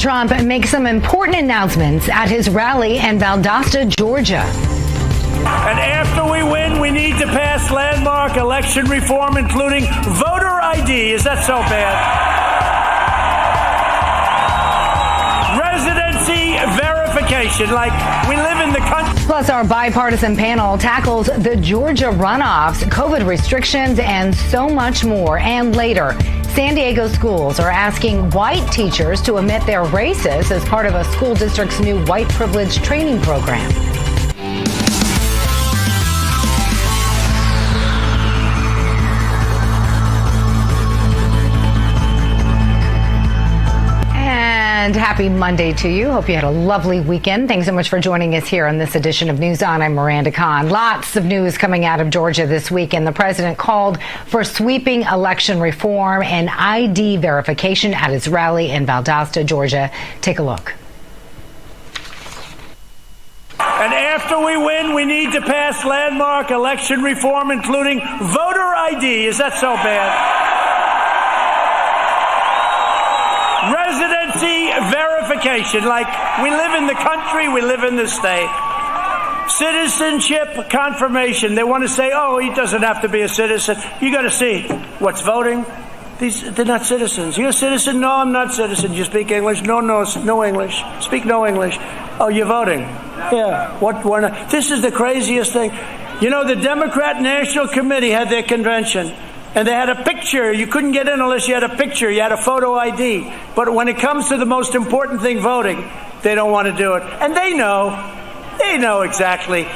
Trump makes some important announcements at his rally in Valdosta, Georgia. And after we win, we need to pass landmark election reform, including voter ID. Is that so bad? Residency verification, like we live in the country. Plus, our bipartisan panel tackles the Georgia runoffs, COVID restrictions, and so much more. And later, San Diego schools are asking white teachers to admit their races as part of a school district's new white privilege training program. And happy Monday to you. Hope you had a lovely weekend. Thanks so much for joining us here on this edition of News On. I'm Miranda Khan. Lots of news coming out of Georgia this weekend. The president called for sweeping election reform and ID verification at his rally in Valdosta, Georgia. Take a look. And after we win, we need to pass landmark election reform, including voter ID. Is that so bad? Residency verification, like we live in the country, we live in the state. Citizenship confirmation. They want to say, oh, he doesn't have to be a citizen. You got to see what's voting. They're not citizens. You're a citizen? No, I'm not a citizen. You speak English? No, no English. Speak no English. Oh, you're voting. Yeah. What? This is the craziest thing. You know, the Democrat National Committee had their convention. And they had a picture. You couldn't get in unless you had a picture. You had a photo ID. But when it comes to the most important thing, voting, they don't want to do it. And they know. They know exactly.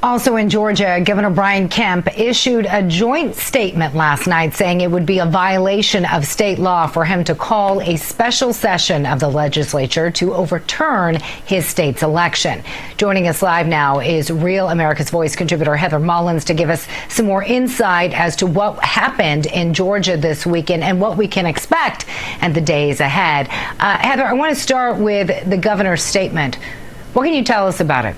Also in Georgia, Governor Brian Kemp issued a joint statement last night saying it would be a violation of state law for him to call a special session of the legislature to overturn his state's election. Joining us live now is Real America's Voice contributor Heather Mullins to give us some more insight as to what happened in Georgia this weekend and what we can expect in the days ahead. Heather, I want to start with the governor's statement. What can you tell us about it?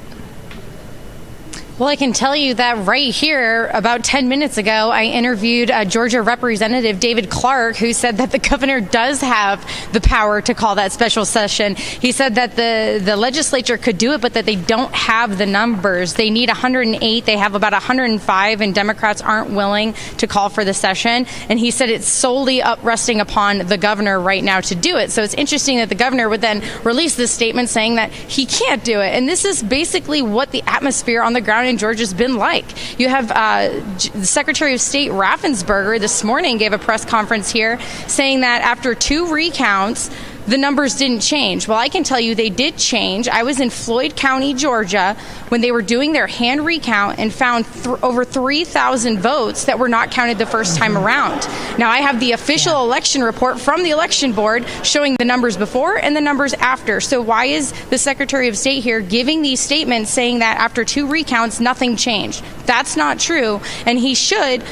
Well, I can tell you that right here, about 10 minutes ago, I interviewed Georgia Representative David Clark, who said that the governor does have the power to call that special session. He said that the legislature could do it, but that they don't have the numbers. They need 108. They have about 105, and Democrats aren't willing to call for the session. And he said it's solely resting upon the governor right now to do it. So it's interesting that the governor would then release this statement saying that he can't do it. And this is basically what the atmosphere on the ground in Georgia's been like. You have the Secretary of State Raffensperger this morning gave a press conference here saying that after 2 recounts, the numbers didn't change. Well, I can tell you they did change. I was in Floyd County, Georgia, when they were doing their hand recount and found over 3,000 votes that were not counted the first time around. Now, I have the official election report from the election board showing the numbers before and the numbers after. So why is the Secretary of State here giving these statements saying that after 2 recounts, nothing changed? That's not true. And he should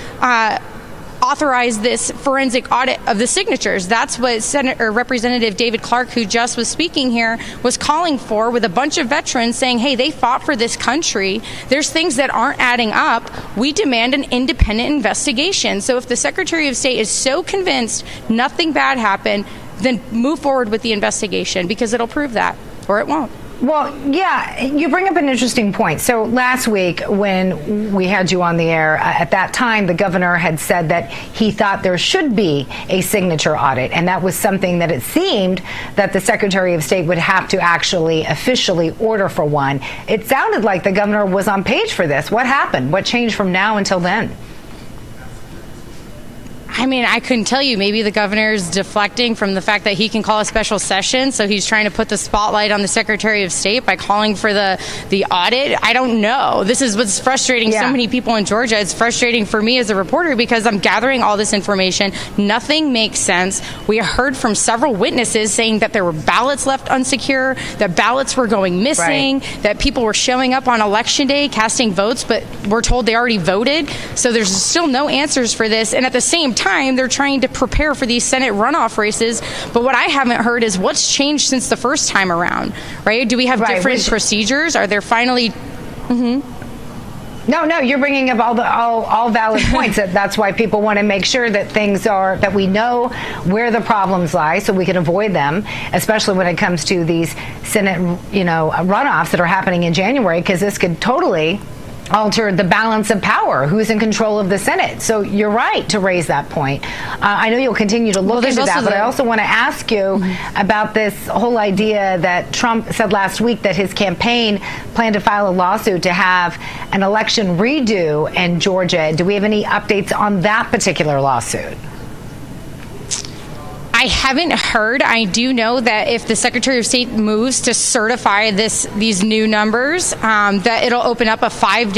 authorize this forensic audit of the signatures. That's what Representative David Clark, who just was speaking here, was calling for, with a bunch of veterans saying, hey, they fought for this country. There's things that aren't adding up. We demand an independent investigation. So if the Secretary of State is so convinced nothing bad happened, then move forward with the investigation, because it'll prove that, or it won't. Well, yeah, you bring up an interesting point. So last week when we had you on the air, at that time, the governor had said that he thought there should be a signature audit. And that was something that it seemed that the Secretary of State would have to actually officially order for one. It sounded like the governor was on page for this. What happened? What changed from now until then? I mean, I couldn't tell you. Maybe the governor's deflecting from the fact that he can call a special session, so he's trying to put the spotlight on the Secretary of State by calling for the audit. I don't know. This is what's frustrating so many people in Georgia. It's frustrating for me as a reporter because I'm gathering all this information. Nothing makes sense. We heard from several witnesses saying that there were ballots left unsecure, that ballots were going missing, that people were showing up on Election Day casting votes, but we're told they already voted. So there's still no answers for this. And at the same time, they're trying to prepare for these Senate runoff races. But what I haven't heard is what's changed since the first time around, right? Do we have different procedures? Are there finally... No, you're bringing up all valid points. That's why people want to make sure that that we know where the problems lie so we can avoid them, especially when it comes to these Senate, runoffs that are happening in January, because this could totally alter the balance of power, who's in control of the Senate. So you're right to raise that point. I know you'll continue to look into that, but I also want to ask you about this whole idea that Trump said last week that his campaign planned to file a lawsuit to have an election redo in Georgia. Do we have any updates on that particular lawsuit? I haven't heard. I do know that if the Secretary of State moves to certify these new numbers, that it'll open up a 5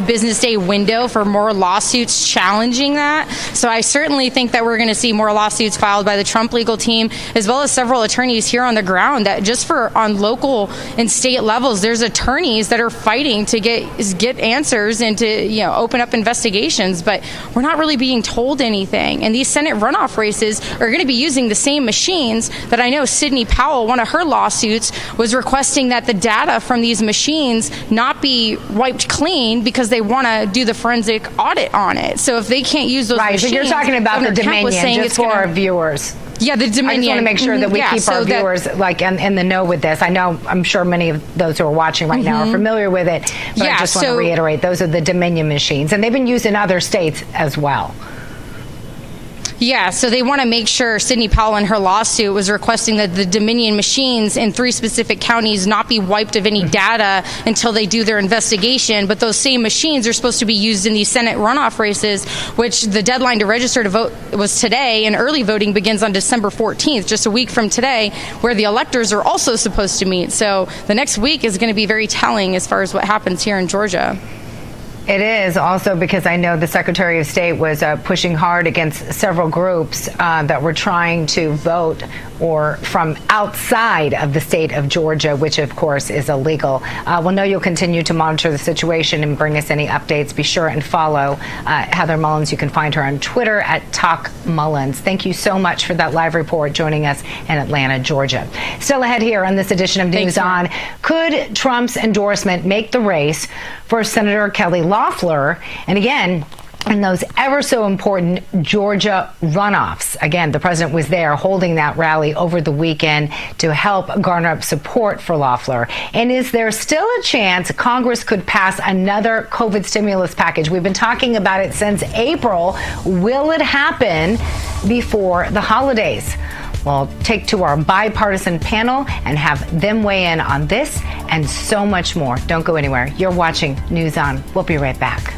business day window for more lawsuits challenging that. So I certainly think that we're going to see more lawsuits filed by the Trump legal team, as well as several attorneys here on the ground. That just on local and state levels, there's attorneys that are fighting to get answers and to open up investigations. But we're not really being told anything. And these Senate runoff races are going to be using the same machines that I know Sidney Powell, one of her lawsuits, was requesting that the data from these machines not be wiped clean because they want to do the forensic audit on it. So if they can't use those machines... Right, so you're talking about the Dominion, just for our viewers. Yeah, the Dominion. I just want to make sure that we keep our viewers in the know with this. I'm sure many of those who are watching right now are familiar with it, but I just want to reiterate, those are the Dominion machines, and they've been used in other states as well. Yeah, so they want to make sure Sidney Powell in her lawsuit was requesting that the Dominion machines in 3 specific counties not be wiped of any data until they do their investigation. But those same machines are supposed to be used in these Senate runoff races, which the deadline to register to vote was today, and early voting begins on December 14th, just a week from today, where the electors are also supposed to meet. So the next week is going to be very telling as far as what happens here in Georgia. It is also because I know the Secretary of State was pushing hard against several groups that were trying to vote or from outside of the state of Georgia, which of course is illegal. We'll know you'll continue to monitor the situation and bring us any updates. Be sure and follow Heather Mullins. You can find her on Twitter at Talk Mullins. Thank you so much for that live report joining us in Atlanta, Georgia. Still ahead here on this edition of News On, could Trump's endorsement make the race for Senator Kelly Loeffler? And again, in those ever so important Georgia runoffs. Again, the president was there holding that rally over the weekend to help garner up support for Loeffler. And is there still a chance Congress could pass another COVID stimulus package? We've been talking about it since April. Will it happen before the holidays? We'll take to our bipartisan panel and have them weigh in on this and so much more. Don't go anywhere. You're watching News On. We'll be right back.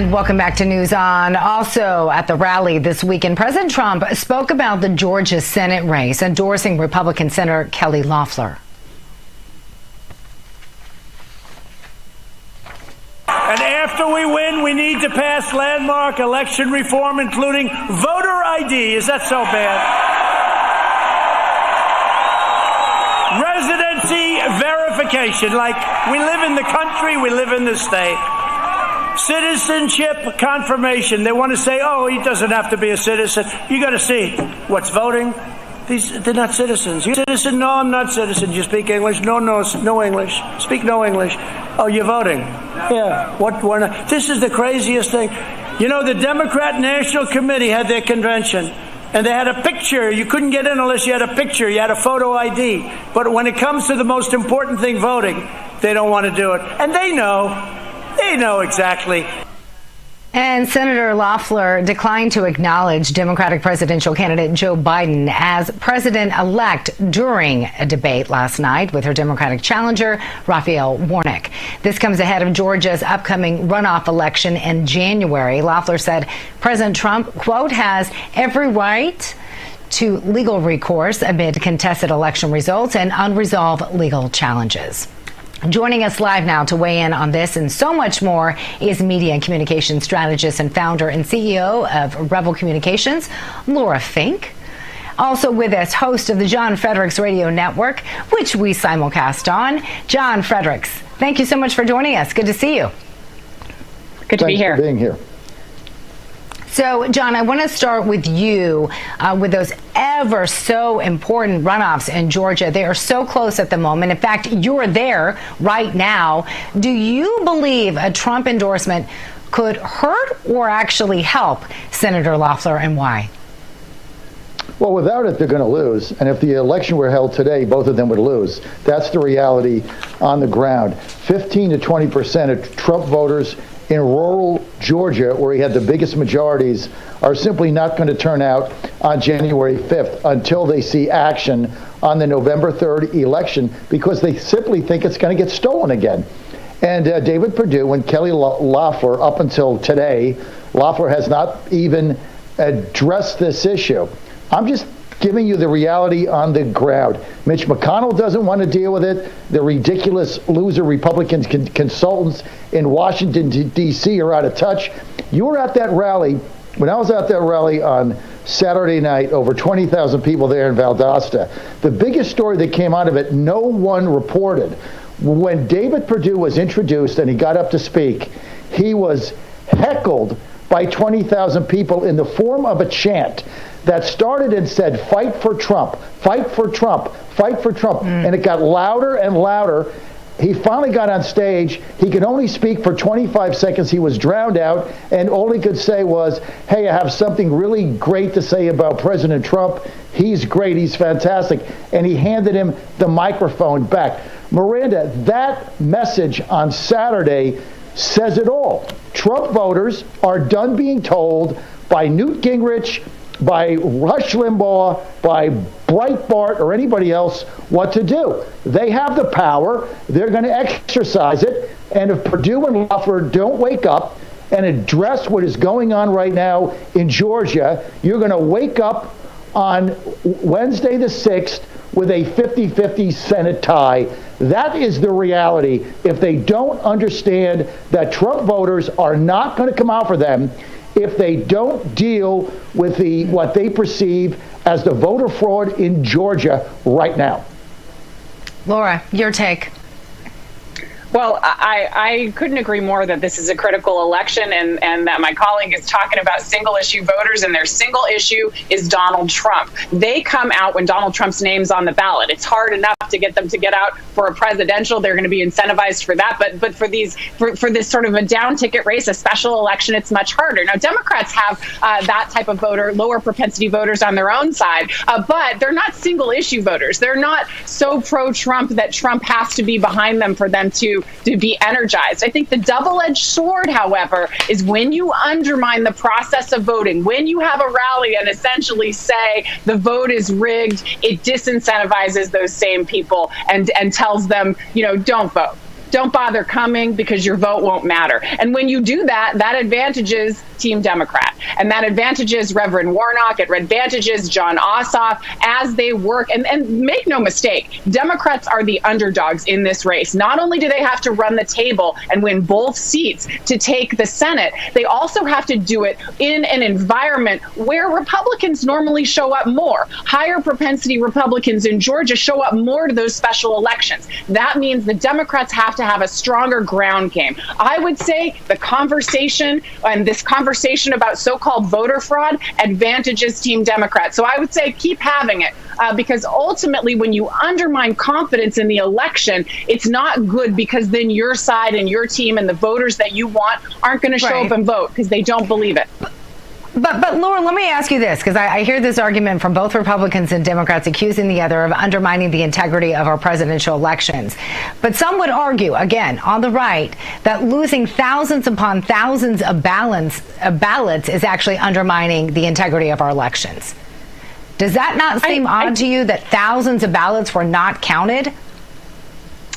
And welcome back to News On. Also at the rally this weekend, President Trump spoke about the Georgia Senate race, endorsing Republican Senator Kelly Loeffler. And after we win, we need to pass landmark election reform, including voter ID. Is that so bad? Residency verification, like we live in the country, we live in the state. Citizenship confirmation. They want to say, oh, he doesn't have to be a citizen. You got to see what's voting. They're not citizens. You're a citizen? No, I'm not citizen. You speak English? No English. Speak no English. Oh, you're voting? Yeah. What? This is the craziest thing. You know, the Democrat National Committee had their convention, and they had a picture. You couldn't get in unless you had a picture. You had a photo ID. But when it comes to the most important thing, voting, they don't want to do it. And they know. They know exactly. And Senator Loeffler declined to acknowledge Democratic presidential candidate Joe Biden as president-elect during a debate last night with her Democratic challenger, Raphael Warnock. This comes ahead of Georgia's upcoming runoff election in January. Loeffler said President Trump, quote, has every right to legal recourse amid contested election results and unresolved legal challenges. Joining us live now to weigh in on this and so much more is media and communications strategist and founder and CEO of Rebel Communications, Laura Fink. Also with us, host of the John Fredericks Radio Network, which we simulcast on, John Fredericks. Thank you so much for joining us. Good to see you. Good to be here. Thanks for being here. So, John, I want to start with you with those ever so important runoffs in Georgia. They are so close at the moment. In fact, you're there right now. Do you believe a Trump endorsement could hurt or actually help Senator Loeffler, and why? Well, without it, they're going to lose. And if the election were held today, both of them would lose. That's the reality on the ground. 15 to 20% of Trump voters in rural Georgia, where he had the biggest majorities, are simply not going to turn out on January 5th until they see action on the November 3rd election, because they simply think it's going to get stolen again. And David Perdue and Kelly Loeffler, up until today, Loeffler has not even addressed this issue. I'm just giving you the reality on the ground. Mitch McConnell doesn't want to deal with it. The ridiculous loser Republican consultants in Washington, D.C. are out of touch. You were at that rally. When I was at that rally on Saturday night, over 20,000 people there in Valdosta. The biggest story that came out of it, no one reported. When David Perdue was introduced and he got up to speak, he was heckled by 20,000 people in the form of a chant that started and said, "Fight for Trump, fight for Trump, fight for Trump." And it got louder and louder. He finally got on stage. He could only speak for 25 seconds. He was drowned out, and all he could say was, "Hey, I have something really great to say about President Trump. He's great. He's fantastic." And he handed him the microphone back. Miranda, that message on Saturday says it all. Trump voters are done being told by Newt Gingrich, by Rush Limbaugh, by Breitbart, or anybody else what to do. They have the power. They're going to exercise it. And if Perdue and Loeffler don't wake up and address what is going on right now in Georgia, you're going to wake up on Wednesday the 6th with a 50-50 Senate tie. That is the reality. If they don't understand that Trump voters are not going to come out for them, if they don't deal with what they perceive as the voter fraud in Georgia right now. Laura, your take. Well, I couldn't agree more that this is a critical election, and that my colleague is talking about single-issue voters, and their single issue is Donald Trump. They come out when Donald Trump's name's on the ballot. It's hard enough to get them to get out for a presidential. They're going to be incentivized for that. But for this sort of a down-ticket race, a special election, it's much harder. Now, Democrats have that type of voter, lower propensity voters on their own side, but they're not single-issue voters. They're not so pro-Trump that Trump has to be behind them for them to be energized. I think the double-edged sword, however, is when you undermine the process of voting, when you have a rally and essentially say the vote is rigged, it disincentivizes those same people and tells them, don't vote. don't bother coming because your vote won't matter. And when you do that, that advantages Team Democrat. And that advantages Reverend Warnock. It advantages John Ossoff as they work. And make no mistake, Democrats are the underdogs in this race. Not only do they have to run the table and win both seats to take the Senate, they also have to do it in an environment where Republicans normally show up more. Higher propensity Republicans in Georgia show up more to those special elections. That means the Democrats have to have a stronger ground game. I would say the conversation and this conversation about so-called voter fraud advantages Team Democrat. So I would say keep having it because ultimately when you undermine confidence in the election, it's not good because then your side and your team and the voters that you want aren't going to show up and vote because they don't believe it. But Laura, let me ask you this, because I hear this argument from both Republicans and Democrats accusing the other of undermining the integrity of our presidential elections. But some would argue, again, on the right, that losing thousands upon thousands of ballots is actually undermining the integrity of our elections. Does that not seem odd to you that thousands of ballots were not counted?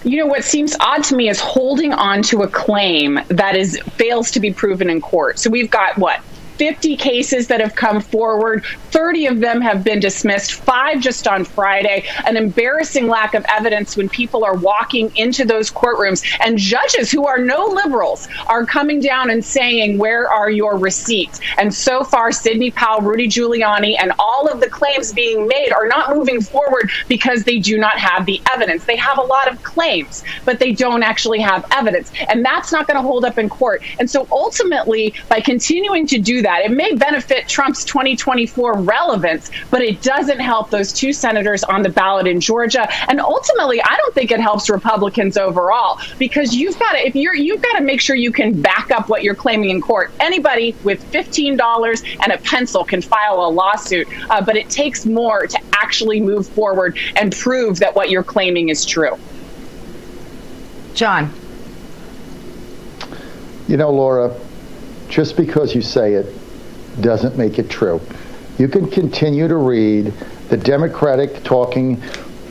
You know, what seems odd to me is holding on to a claim that fails to be proven in court. So we've got, 50 cases that have come forward. 30 of them have been dismissed, 5 just on Friday. An embarrassing lack of evidence when people are walking into those courtrooms. And judges who are no liberals are coming down and saying, where are your receipts? And so far, Sidney Powell, Rudy Giuliani, and all of the claims being made are not moving forward because they do not have the evidence. They have a lot of claims, but they don't actually have evidence. And that's not going to hold up in court. And so ultimately, by continuing to do that, it may benefit Trump's 2024 relevance, but it doesn't help those 2 senators on the ballot in Georgia. And ultimately, I don't think it helps Republicans overall because you've got to make sure you can back up what you're claiming in court. Anybody with $15 and a pencil can file a lawsuit, but it takes more to actually move forward and prove that what you're claiming is true. John. You know, Laura, just because you say it doesn't make it true. You can continue to read the Democratic talking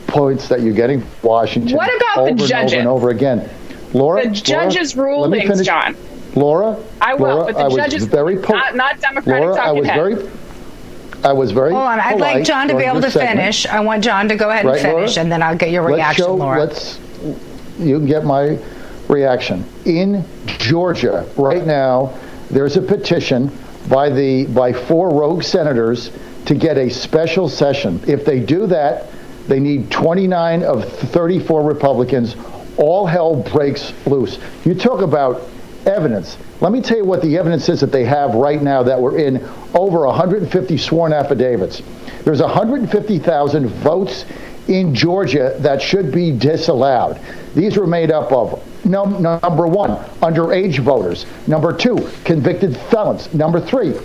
points that you're getting from Washington what about over the judges? and over and over again. Laura, the judges' rulings, John. Laura, I will, Laura, but the judges, not Democratic Laura, talking head. I was very Hold on, I'd like John to be able to finish. I want John to go ahead and finish, Laura? And then I'll get your reaction, Laura. You can get my reaction. In Georgia, right now, there's a petition by 4 rogue senators to get a special session. If they do that, they need 29 of 34 Republicans. All hell breaks loose. You talk about evidence. Let me tell you what the evidence is that they have right now that we're in over 150 sworn affidavits. There's 150,000 votes in Georgia that should be disallowed. These were made up of number 1, underage voters. Number 2, convicted felons. Number 3,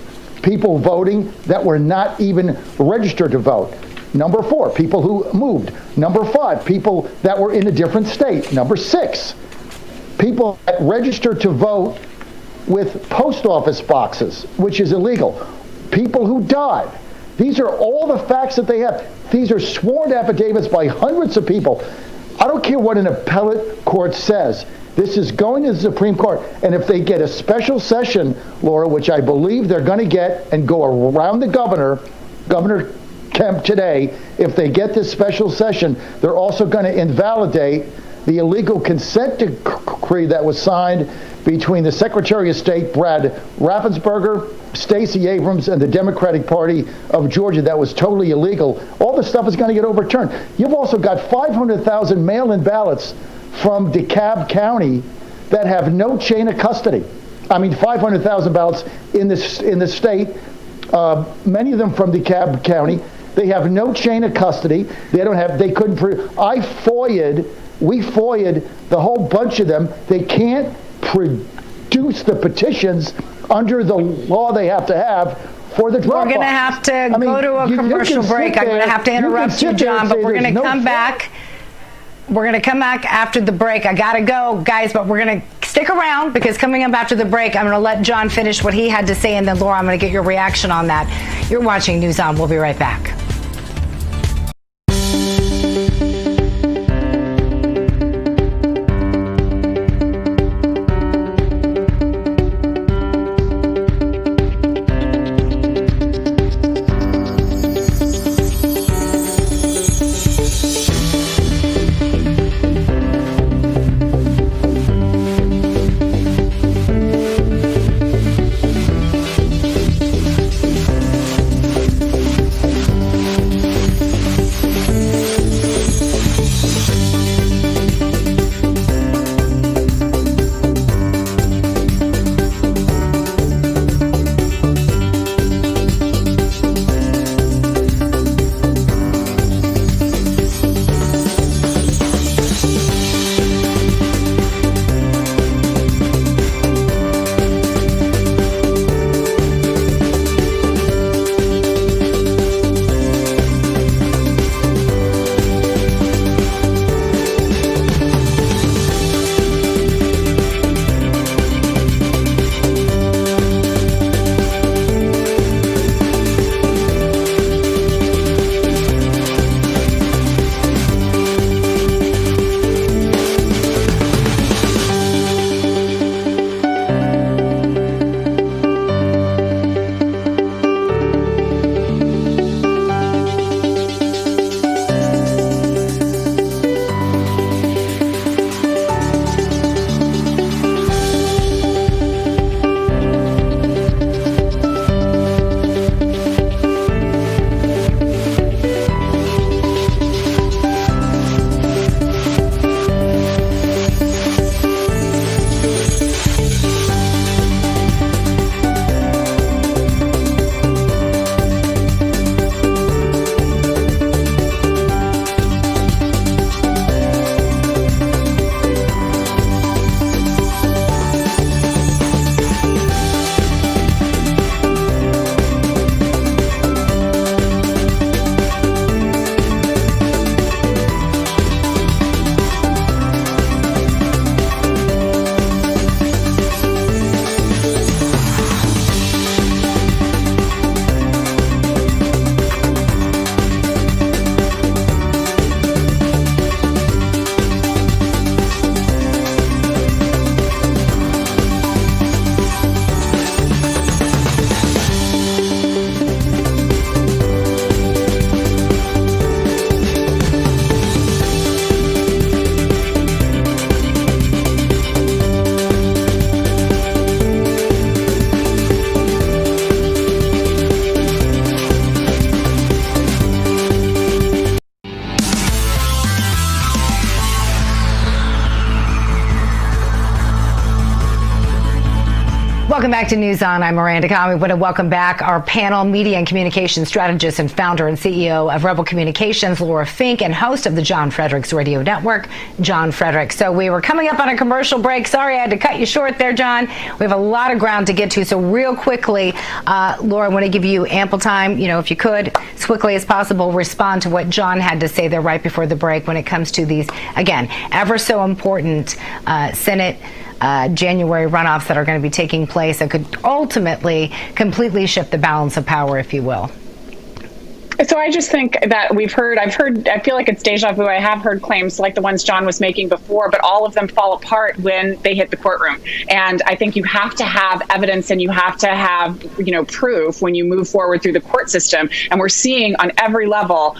people voting that were not even registered to vote. Number 4, people who moved. Number 5, people that were in a different state. Number 6, people that registered to vote with post office boxes, which is illegal. People who died. These are all the facts that they have. These are sworn affidavits by hundreds of people. I don't care what an appellate court says. This is going to the Supreme Court. And if they get a special session, Laura, which I believe they're going to get and go around the Governor Kemp today, if they get this special session, they're also going to invalidate the illegal consent decree that was signed between the Secretary of State, Brad Raffensperger, Stacey Abrams, and the Democratic Party of Georgia that was totally illegal. All this stuff is going to get overturned. You've also got 500,000 mail-in ballots from DeKalb County that have no chain of custody. I mean, 500,000 ballots in the state, many of them from DeKalb County. They have no chain of custody. They couldn't prove. We FOIA'd the whole bunch of them. They can't produce the petitions under the law they have to have for the drop-off. We're going to have to go to a commercial break. I'm going to have to interrupt you, John, but we're going to come back. We're going to come back after the break. I got to go, guys, but we're going to stick around because coming up after the break, I'm going to let John finish what he had to say, and then, Laura, I'm going to get your reaction on that. You're watching News On. We'll be right back. Welcome back to News On. I'm Miranda. We want to welcome back our panel, media and communications strategist and founder and CEO of Rebel Communications, Laura Fink, and host of the John Fredericks Radio Network, John Fredericks. So we were coming up on a commercial break. Sorry, I had to cut you short there, John. We have a lot of ground to get to. So real quickly, Laura, I want to give you ample time, if you could, as quickly as possible, respond to what John had to say there right before the break when it comes to these, again, ever so important Senate January runoffs that are going to be taking place that could ultimately completely shift the balance of power, if you will. So I just think that I feel like it's deja vu. I have heard claims like the ones John was making before, but all of them fall apart when they hit the courtroom. And I think you have to have evidence and you have to have, proof when you move forward through the court system. And we're seeing on every level,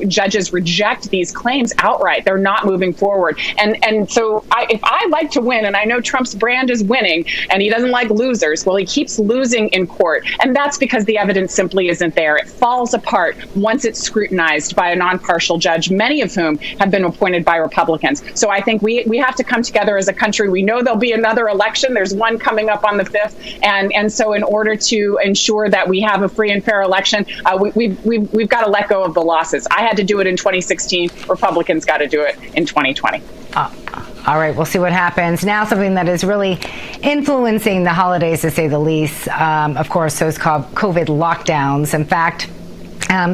judges reject these claims outright. They're not moving forward. And so if I like to win, and I know Trump's brand is winning and he doesn't like losers, well, he keeps losing in court. And that's because the evidence simply isn't there. It falls apart once it's scrutinized by a non-partial judge, many of whom have been appointed by Republicans. So I think we have to come together as a country. We know there'll be another election. There's one coming up on the 5th. And so in order to ensure that we have a free and fair election, we've got to let go of the losses. I had to do it in 2016. Republicans got to do it in 2020. All right, we'll see what happens. Now, something that is really influencing the holidays, to say the least, of course, those called COVID lockdowns. In fact,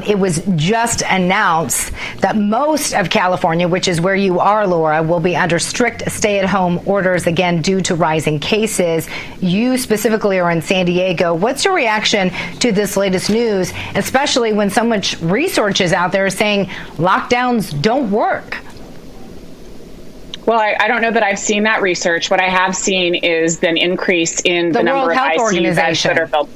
it was just announced that most of California, which is where you are, Laura, will be under strict stay-at-home orders again due to rising cases. You specifically are in San Diego. What's your reaction to this latest news, especially when so much research is out there saying lockdowns don't work? Well, I don't know that I've seen that research. What I have seen is an increase in the number of ICU beds that are filled.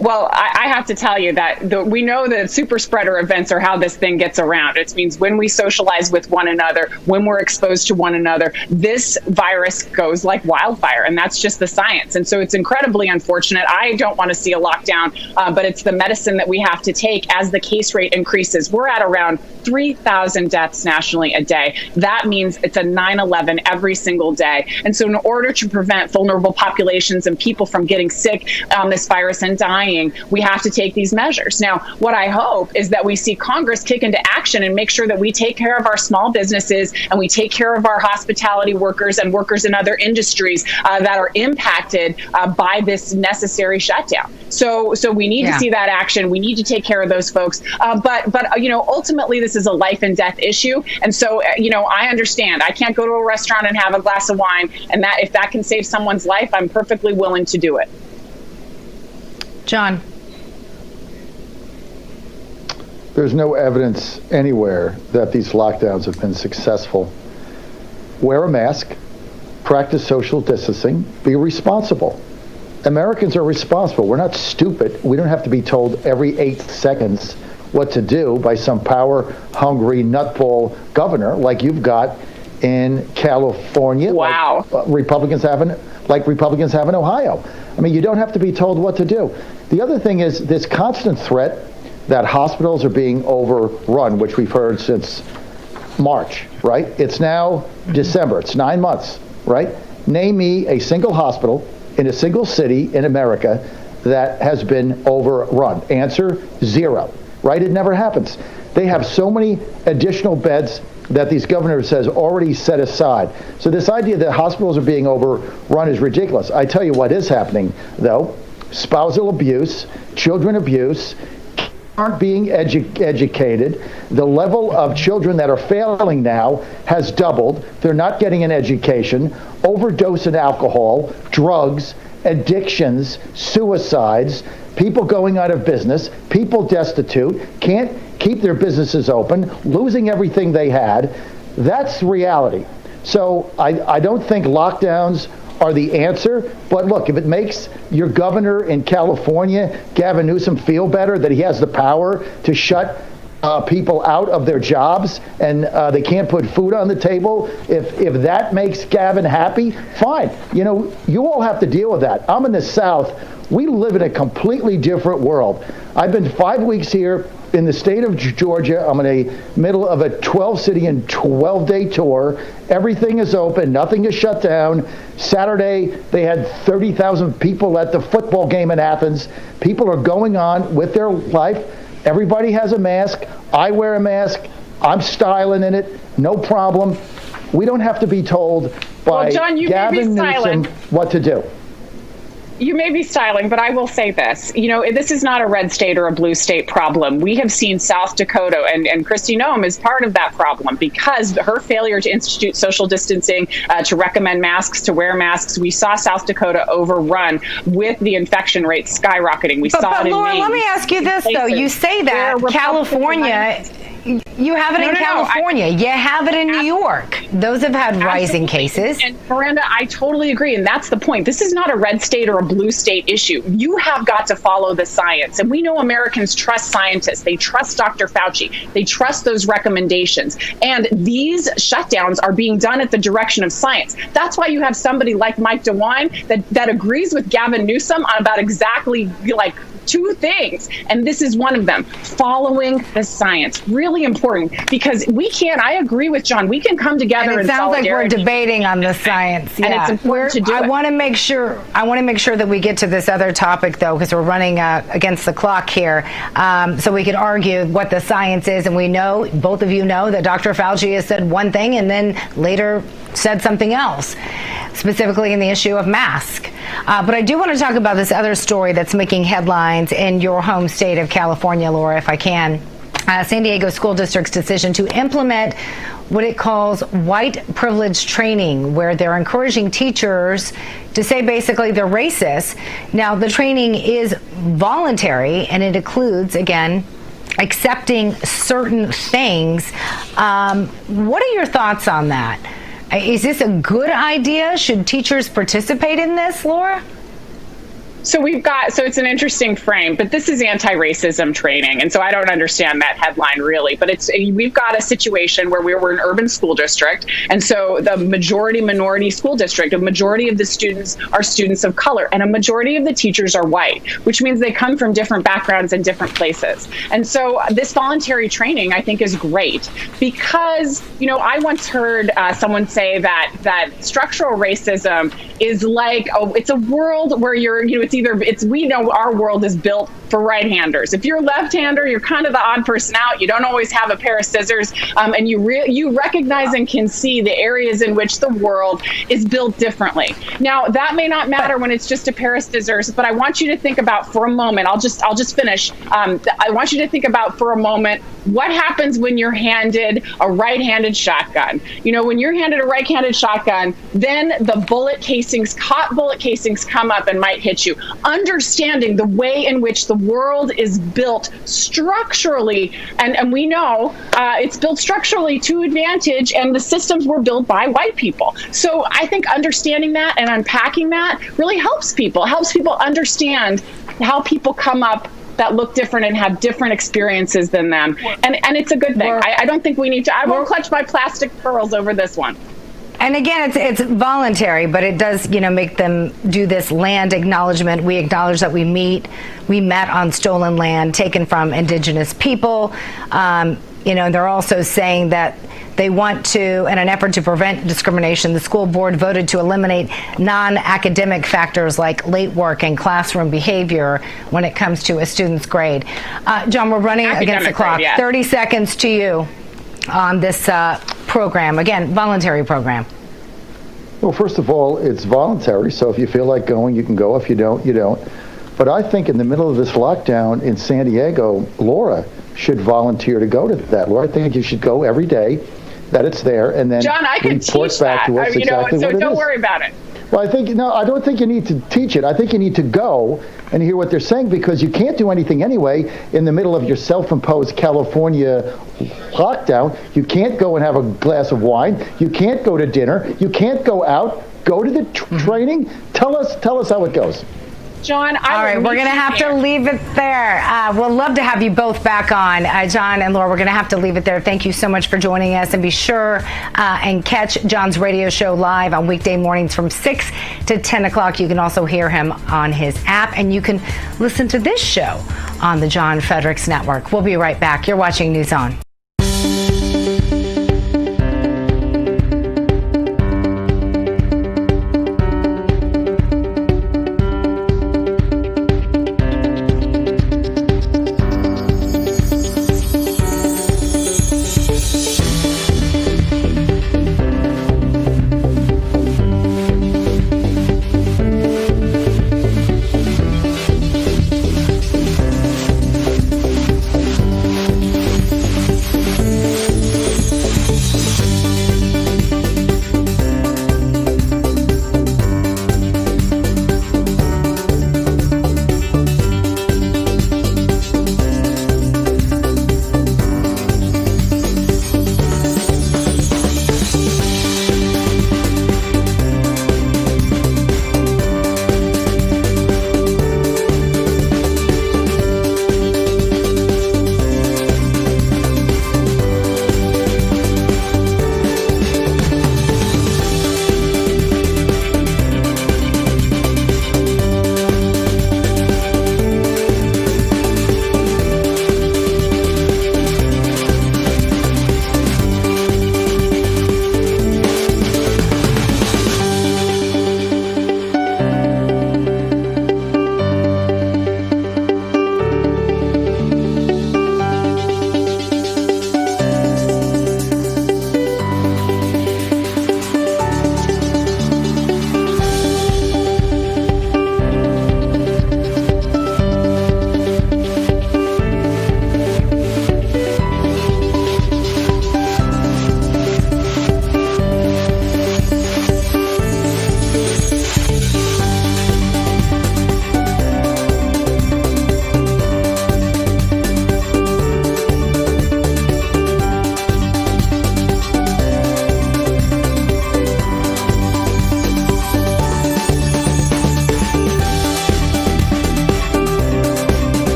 Well, I have to tell you that we know that super spreader events are how this thing gets around. It means when we socialize with one another, when we're exposed to one another, this virus goes like wildfire. And that's just the science. And so it's incredibly unfortunate. I don't want to see a lockdown, but it's the medicine that we have to take as the case rate increases. We're at around 3,000 deaths nationally a day. That means it's a 9/11 every single day. And so in order to prevent vulnerable populations and people from getting sick on this virus and dying, we have to take these measures. Now, what I hope is that we see Congress kick into action and make sure that we take care of our small businesses and we take care of our hospitality workers and workers in other industries that are impacted by this necessary shutdown. So we need to see that action. We need to take care of those folks. But ultimately, this is a life and death issue. And so, I understand. I can't go to a restaurant and have a glass of wine. And that if that can save someone's life, I'm perfectly willing to do it. John. There's no evidence anywhere that these lockdowns have been successful. Wear a mask, practice social distancing, be responsible. Americans are responsible. We're not stupid. We don't have to be told every 8 seconds what to do by some power-hungry nutball governor like you've got in California. Wow. Like Republicans have in Ohio. I mean, you don't have to be told what to do. The other thing is this constant threat that hospitals are being overrun, which we've heard since March, right? It's now December. It's 9 months, right? Name me a single hospital in a single city in America that has been overrun. Answer, 0, right? It never happens. They have so many additional beds that these governors has already set aside. So this idea that hospitals are being overrun is ridiculous. I tell you what is happening, though. Spousal abuse, children abuse, aren't being educated. The level of children that are failing now has doubled. They're not getting an education. Overdose in alcohol, drugs, addictions, suicides, people going out of business, people destitute, can't keep their businesses open, losing everything they had. That's reality. So I don't think lockdowns are the answer. But look, if it makes your governor in California, Gavin Newsom, feel better that he has the power to shut people out of their jobs and they can't put food on the table, if that makes Gavin happy, fine. You all have to deal with that. I'm in the South. We live in a completely different world. I've been 5 weeks here in the state of Georgia, I'm in the middle of a 12-city and 12-day tour. Everything is open. Nothing is shut down. Saturday, they had 30,000 people at the football game in Athens. People are going on with their life. Everybody has a mask. I wear a mask. I'm styling in it. No problem. We don't have to be told by John, Gavin Newsom what to do. You may be styling, but I will say this. This is not a red state or a blue state problem. We have seen South Dakota, and Kristi Noem is part of that problem because her failure to institute social distancing, to recommend masks, to wear masks. We saw South Dakota overrun with the infection rate skyrocketing. We saw it in Laura, Maine. let me ask you this, though. You say that California... You have it in California. You have it in New York. Those have had rising cases. And Miranda, I totally agree. And that's the point. This is not a red state or a blue state issue. You have got to follow the science. And we know Americans trust scientists. They trust Dr. Fauci. They trust those recommendations. And these shutdowns are being done at the direction of science. That's why you have somebody like Mike DeWine that agrees with Gavin Newsom on about exactly two things. And this is one of them, following the science. Really important because I agree with John, we can come together and it sounds like we're debating on the science. And it's important to do I want to make sure that we get to this other topic, though, because we're running against the clock here. So we could argue what the science is. And we know, both of you know, that Dr. Fauci has said one thing and then later said something else, specifically in the issue of masks. But I do want to talk about this other story that's making headlines in your home state of California, Laura, if I can. San Diego School District's decision to implement what it calls white privilege training, where they're encouraging teachers to say basically they're racist. Now, the training is voluntary, and it includes, again, accepting certain things. What are your thoughts on that? Is this a good idea? Should teachers participate in this, Laura? So it's an interesting frame, but this is anti-racism training. And so I don't understand that headline really, but we've got a situation where we're an urban school district. And so the minority school district, a majority of the students are students of color and a majority of the teachers are white, which means they come from different backgrounds and different places. And so this voluntary training I think is great because, I once heard someone say that structural racism is like, it's a world where we know our world is built for right-handers. If you're a left-hander, you're kind of the odd person out. You don't always have a pair of scissors, and you recognize and can see the areas in which the world is built differently. Now, that may not matter when it's just a pair of scissors, but I want you to think about for a moment. I'll just finish. I want you to think about for a moment what happens when you're handed a right-handed shotgun. When you're handed a right-handed shotgun, then the hot bullet casings come up and might hit you. Understanding the way in which the world is built structurally, and we know it's built structurally to advantage, and the systems were built by white people. So I think understanding that and unpacking that really helps people understand how people come up that look different and have different experiences than them. And it's a good thing. I don't think we need to, I won't clutch my plastic pearls over this one. And again, it's voluntary, but it does, make them do this land acknowledgement. We acknowledge that we met on stolen land taken from indigenous people. They're also saying that they want to, in an effort to prevent discrimination, the school board voted to eliminate non-academic factors like late work and classroom behavior when it comes to a student's grade. John, we're running against the clock. Grade, yeah. 30 seconds to you on this program. Again, voluntary program. Well, first of all, it's voluntary, so if you feel like going, you can go. If you don't, you don't. But I think in the middle of this lockdown in San Diego, Laura should volunteer to go to that. Laura, I think you should go every day, that it's there, and then John, I can report teach back that. to us exactly so what it don't is. worry about it. Well, I don't think you need to teach it. I think you need to go and hear what they're saying, because you can't do anything anyway in the middle of your self-imposed California lockdown. You can't go and have a glass of wine. You can't go to dinner. You can't go out. Go to the training. Tell us how it goes. John, all right, we're going to have to leave it there. We'll love to have you both back on. John and Laura, we're going to have to leave it there. Thank you so much for joining us. And be sure and catch John's radio show live on weekday mornings from 6 to 10 o'clock. You can also hear him on his app. And you can listen to this show on the John Fredericks Network. We'll be right back. You're watching News On.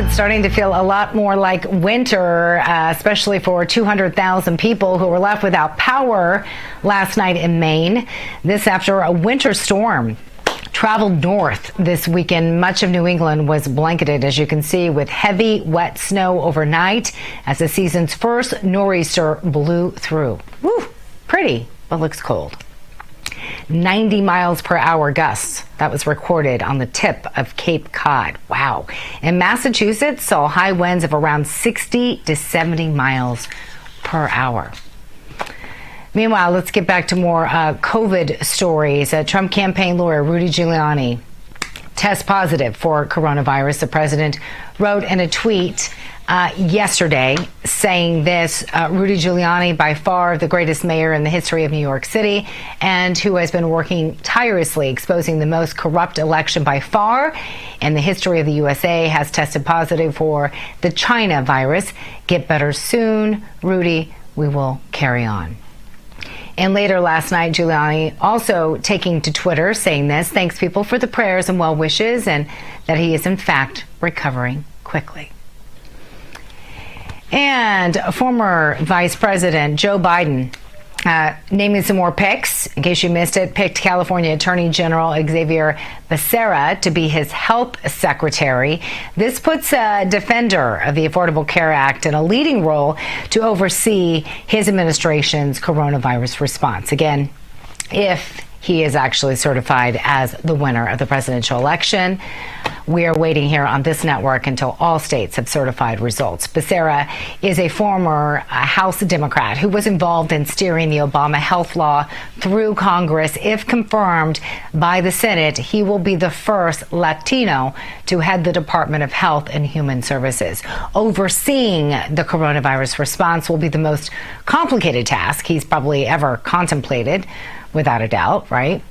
It's starting to feel a lot more like winter, especially for 200,000 people who were left without power last night in Maine. This after a winter storm traveled north this weekend. Much of New England was blanketed, as you can see, with heavy, wet snow overnight as the season's first nor'easter blew through. Woo, pretty, but looks cold. 90 miles per hour gusts. That was recorded on the tip of Cape Cod. Wow. And Massachusetts saw high winds of around 60 to 70 miles per hour. Meanwhile, let's get back to more COVID stories. Trump campaign lawyer Rudy Giuliani tests positive for coronavirus. The president wrote in a tweet yesterday saying this: Rudy Giuliani, by far the greatest mayor in the history of New York City, and who has been working tirelessly exposing the most corrupt election by far in the history of the USA, has tested positive for the China virus. Get better soon, Rudy. We will carry on. And later last night, Giuliani also taking to Twitter saying this: thanks people for the prayers and well wishes, and that he is in fact recovering quickly. And former Vice President Joe Biden Naming some more picks, in case you missed it, picked California Attorney General Xavier Becerra to be his health secretary. This puts a defender of the Affordable Care Act in a leading role to oversee his administration's coronavirus response. Again, if he is actually certified as the winner of the presidential election. We are waiting here on this network until all states have certified results. Becerra is a former House Democrat who was involved in steering the Obama health law through Congress. If confirmed by the Senate, he will be the first Latino to head the Department of Health and Human Services. Overseeing the coronavirus response will be the most complicated task he's probably ever contemplated, without a doubt, right?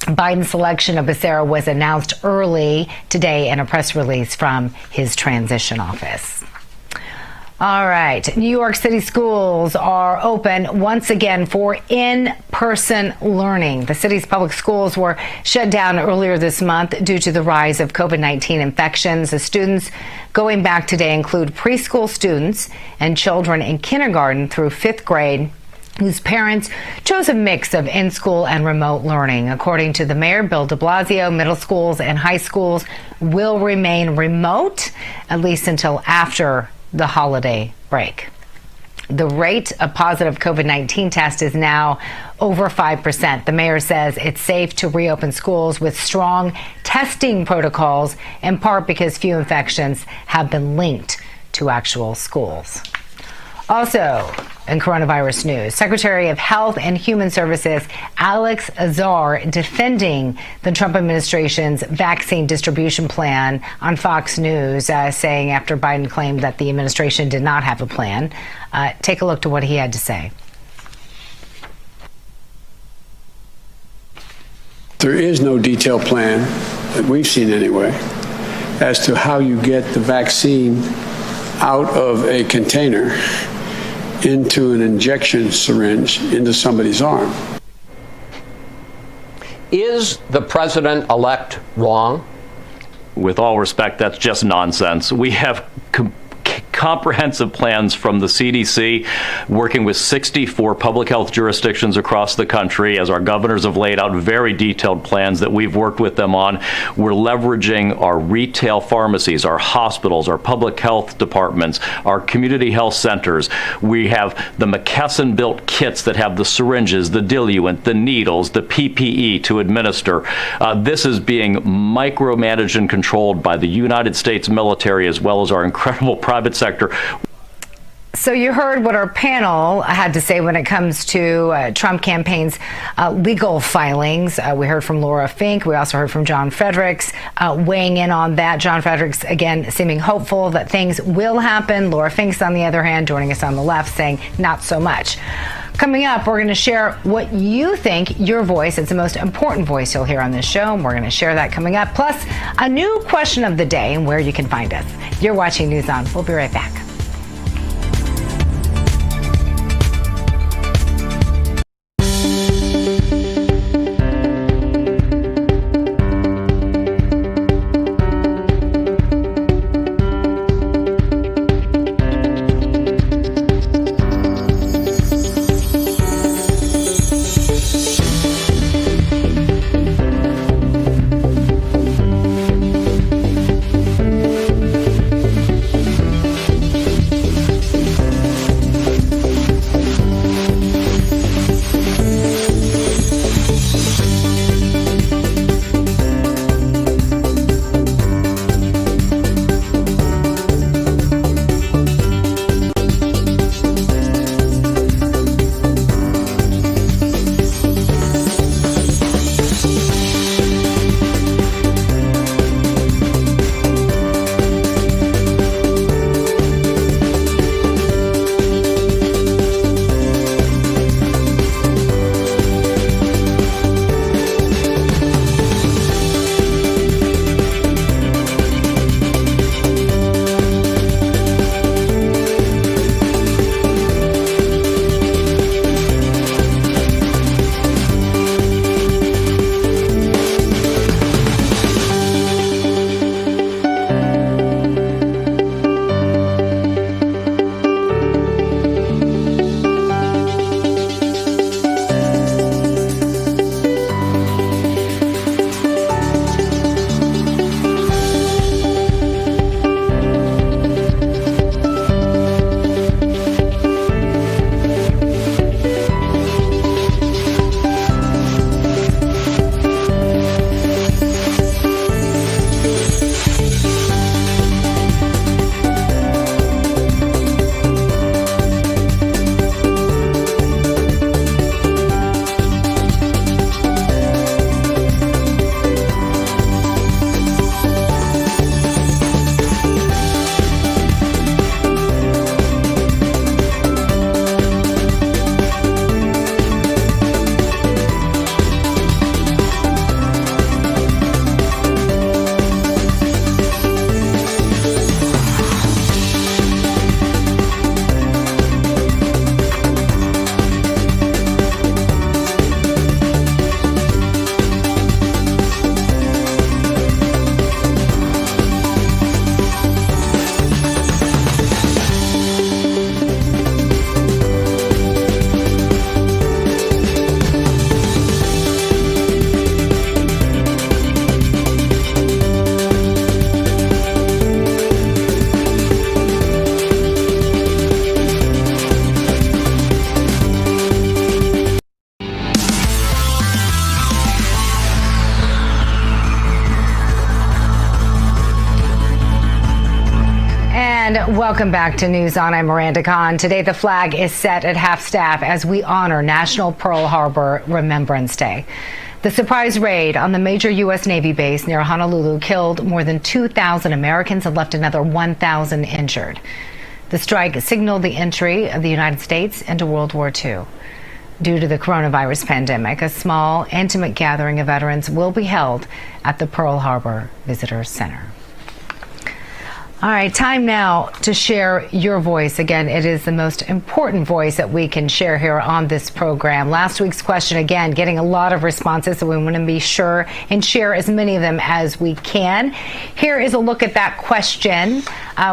Biden's selection of Becerra was announced early today in a press release from his transition office. All right. New York City schools are open once again for in-person learning. The city's public schools were shut down earlier this month due to the rise of COVID-19 infections. The students going back today include preschool students and children in kindergarten through fifth grade, whose parents chose a mix of in-school and remote learning. According to the mayor, Bill de Blasio, middle schools and high schools will remain remote, at least until after the holiday break. The rate of positive COVID-19 test is now over 5%. The mayor says it's safe to reopen schools with strong testing protocols, in part because few infections have been linked to actual schools. Also, in coronavirus news, Secretary of Health and Human Services Alex Azar defending the Trump administration's vaccine distribution plan on Fox News, saying after Biden claimed that the administration did not have a plan. Take a look to what he had to say. There is no detailed plan that we've seen anyway as to how you get the vaccine out of a container into an injection syringe into somebody's arm. Is the president-elect wrong? With all respect, that's just nonsense. We have comprehensive plans from the CDC, working with 64 public health jurisdictions across the country, as our governors have laid out very detailed plans that we've worked with them on. We're leveraging our retail pharmacies, our hospitals, our public health departments, our community health centers. We have the McKesson-built kits that have the syringes, the diluent, the needles, the PPE to administer. This is being micromanaged and controlled by the United States military, as well as our incredible private sector. So you heard what our panel had to say when it comes to Trump campaign's legal filings. We heard from Laura Fink. We also heard from John Fredericks weighing in on that. John Fredericks, again, seeming hopeful that things will happen. Laura Fink's, on the other hand, joining us on the left, saying not so much. Coming up, we're going to share what you think, your voice. It's the most important voice you'll hear on this show, and we're going to share that coming up. Plus, a new question of the day and where you can find us. You're watching News On. We'll be right back. Welcome back to News On. I'm Miranda Khan. Today, the flag is set at half-staff as we honor National Pearl Harbor Remembrance Day. The surprise raid on the major U.S. Navy base near Honolulu killed more than 2,000 Americans and left another 1,000 injured. The strike signaled the entry of the United States into World War II. Due to the coronavirus pandemic, a small, intimate gathering of veterans will be held at the Pearl Harbor Visitor Center. All right, time now to share your voice. Again, it is the most important voice that we can share here on this program. Last week's question, again, getting a lot of responses, so we want to be sure and share as many of them as we can. Here is a look at that question.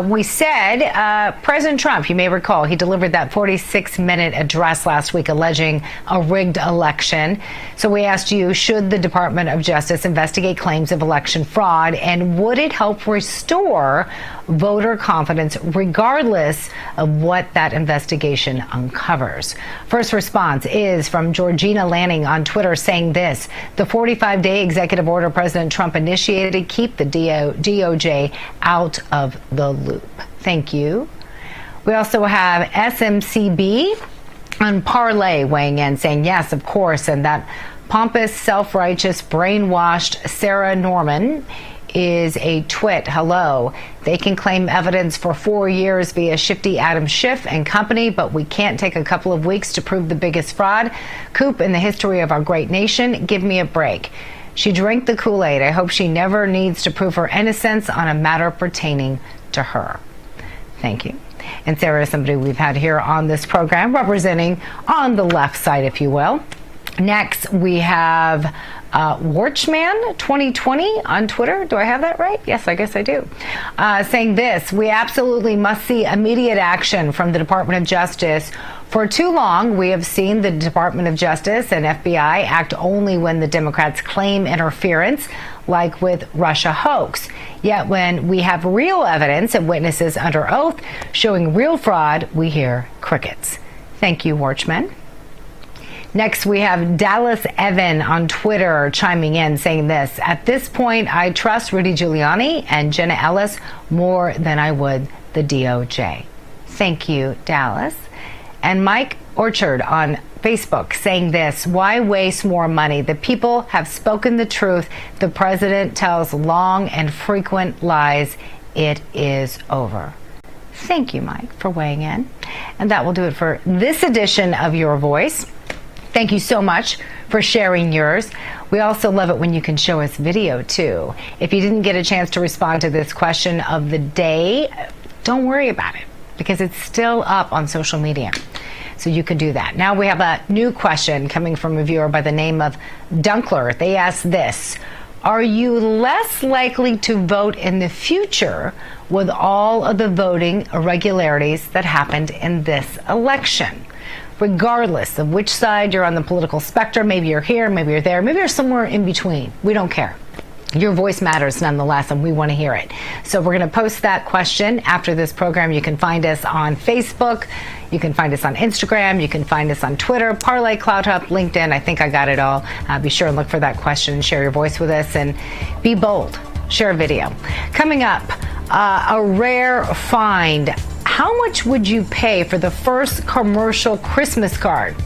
We said President Trump, you may recall, he delivered that 46-minute address last week alleging a rigged election. So we asked you, should the Department of Justice investigate claims of election fraud, and would it help restore voter confidence regardless of what that investigation uncovers? First response is from Georgina Lanning on Twitter saying this: the 45-day executive order President Trump initiated keep the DOJ out of the loop. Thank you. We also have SMCB on Parlay weighing in saying yes, of course, and that pompous, self-righteous, brainwashed Sarah Norman is a twit. Hello. They can claim evidence for 4 years via shifty Adam Schiff and company, but we can't take a couple of weeks to prove the biggest fraud coup in the history of our great nation. Give me a break. She drank the Kool-Aid. I hope she never needs to prove her innocence on a matter pertaining to her. Thank you. And Sarah is somebody we've had here on this program, representing on the left side, if you will. Next, we have Warchman 2020 on Twitter. Do I have that right? Yes, I guess I do. Saying this: we absolutely must see immediate action from the Department of Justice. For too long, we have seen the Department of Justice and FBI act only when the Democrats claim interference, like with Russia hoax. Yet when we have real evidence and witnesses under oath showing real fraud, we hear crickets. Thank you, Warchman. Next, we have Dallas Evan on Twitter chiming in saying this: at this point, I trust Rudy Giuliani and Jenna Ellis more than I would the DOJ. Thank you, Dallas. And Mike Orchard on Facebook saying this: why waste more money? The people have spoken the truth. The president tells long and frequent lies. It is over. Thank you, Mike, for weighing in. And that will do it for this edition of Your Voice. Thank you so much for sharing yours. We also love it when you can show us video, too. If you didn't get a chance to respond to this question of the day, don't worry about it, because it's still up on social media. So you can do that. Now we have a new question coming from a viewer by the name of Dunkler. They ask this: are you less likely to vote in the future with all of the voting irregularities that happened in this election? Regardless of which side you're on the political spectrum, maybe you're here, maybe you're there, maybe you're somewhere in between. We don't care. Your voice matters nonetheless, and we want to hear it. So we're going to post that question after this program. You can find us on Facebook. You can find us on Instagram. You can find us on Twitter, Parlay, Cloud Hub, LinkedIn. I think I got it all. Be sure and look for that question and share your voice with us, and be bold. Share a video. Coming up, a rare find. How much would you pay for the first commercial Christmas card?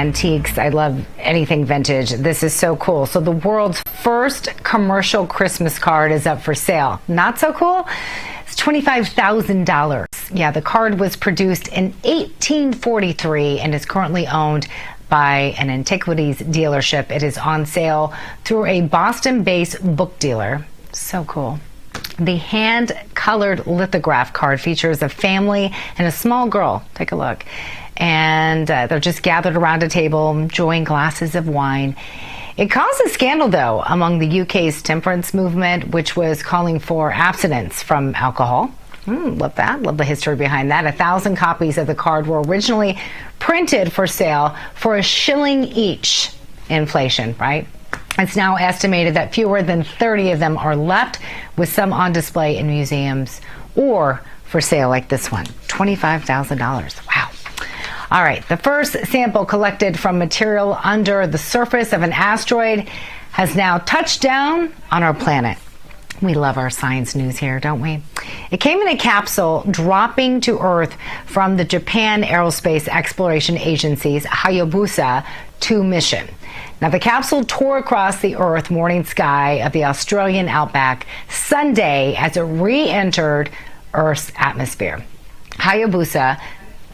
antiques. I love anything vintage. This is so cool. So the world's first commercial Christmas card is up for sale. Not so cool? It's $25,000. Yeah, the card was produced in 1843 and is currently owned by an antiquities dealership. It is on sale through a Boston-based book dealer. So cool. The hand-colored lithograph card features a family and a small girl. Take a look. And they're just gathered around a table, enjoying glasses of wine. It caused a scandal, though, among the UK's temperance movement, which was calling for abstinence from alcohol. Love that. Love the history behind that. 1,000 copies of the card were originally printed for sale for $1 each. Inflation, right? It's now estimated that fewer than 30 of them are left, with some on display in museums or for sale like this one. $25,000. Wow. All right. The first sample collected from material under the surface of an asteroid has now touched down on our planet. We love our science news here, don't we? It came in a capsule dropping to Earth from the Japan Aerospace Exploration Agency's Hayabusa 2 mission. Now, the capsule tore across the Earth morning sky of the Australian outback Sunday as it re-entered Earth's atmosphere. Hayabusa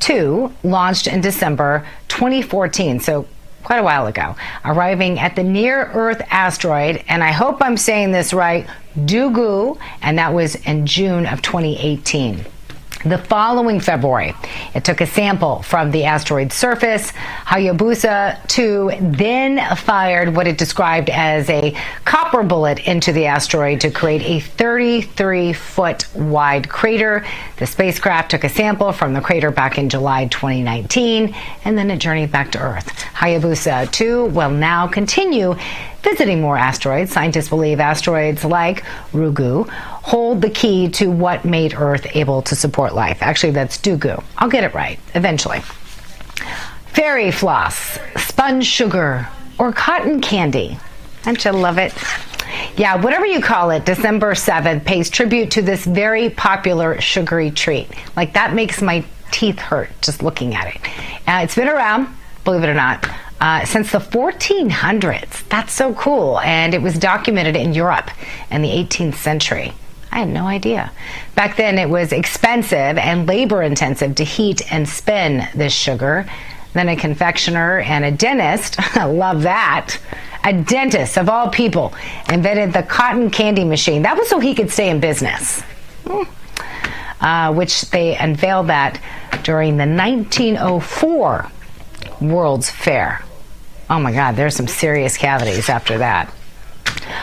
2 launched in December 2014, so quite a while ago, arriving at the near-Earth asteroid, and I hope I'm saying this right, Dugu, and that was in June of 2018. The following February, it took a sample from the asteroid's surface. Hayabusa 2 then fired what it described as a copper bullet into the asteroid to create a 33-foot wide crater. The spacecraft took a sample from the crater back in July 2019, and then it journeyed back to Earth. Hayabusa 2 will now continue visiting more asteroids. Scientists believe asteroids like Ryugu hold the key to what made Earth able to support life. Actually, that's Dugu. I'll get it right eventually. Fairy floss, sponge sugar, or cotton candy. Don't you love it? Yeah, whatever you call it, December 7th pays tribute to this very popular sugary treat. Like, that makes my teeth hurt just looking at it. It's been around, believe it or not, since the 1400s. That's so cool. And it was documented in Europe in the 18th century. I had no idea. Back then, it was expensive and labor-intensive to heat and spin this sugar. Then a confectioner and a dentist, I love that, a dentist of all people, invented the cotton candy machine. That was so he could stay in business, which they unveiled that during the 1904 World's Fair. Oh my God, there's some serious cavities after that.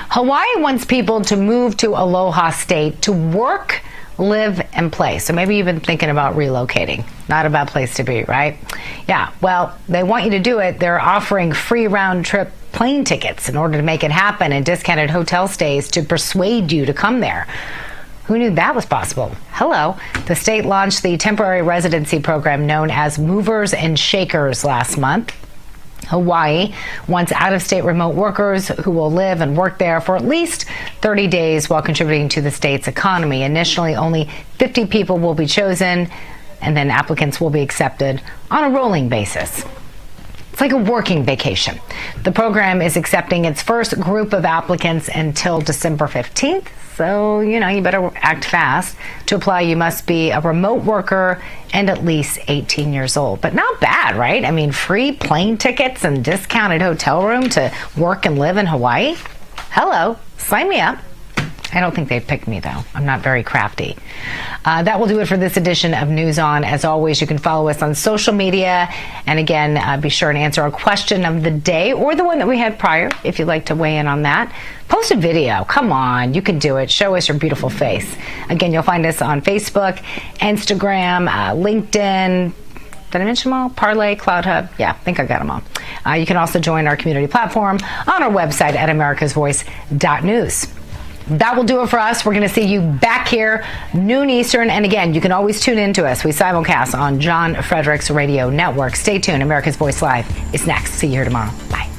Hawaii wants people to move to Aloha State to work, live, and play. So maybe you've been thinking about relocating. Not a bad place to be, right? Yeah, well, they want you to do it. They're offering free round-trip plane tickets in order to make it happen and discounted hotel stays to persuade you to come there. Who knew that was possible? Hello. The state launched the temporary residency program known as Movers and Shakers last month. Hawaii wants out-of-state remote workers who will live and work there for at least 30 days while contributing to the state's economy. Initially, only 50 people will be chosen, and then applicants will be accepted on a rolling basis. It's like a working vacation. The program is accepting its first group of applicants until December 15th. So, you better act fast. To apply, you must be a remote worker and at least 18 years old. But not bad, right? I mean, free plane tickets and discounted hotel room to work and live in Hawaii? Hello, sign me up. I don't think they'd pick me, though. I'm not very crafty. That will do it for this edition of News On. As always, you can follow us on social media. And again, be sure and answer our question of the day or the one that we had prior, if you'd like to weigh in on that. Post a video. Come on, you can do it. Show us your beautiful face. Again, you'll find us on Facebook, Instagram, LinkedIn. Did I mention them all? Parlay, Cloud Hub. Yeah, I think I got them all. You can also join our community platform on our website at americasvoice.news. That will do it for us. We're going to see you back here noon Eastern. And again, you can always tune in to us. We simulcast on John Frederick's Radio Network. Stay tuned. America's Voice Live is next. See you here tomorrow. Bye.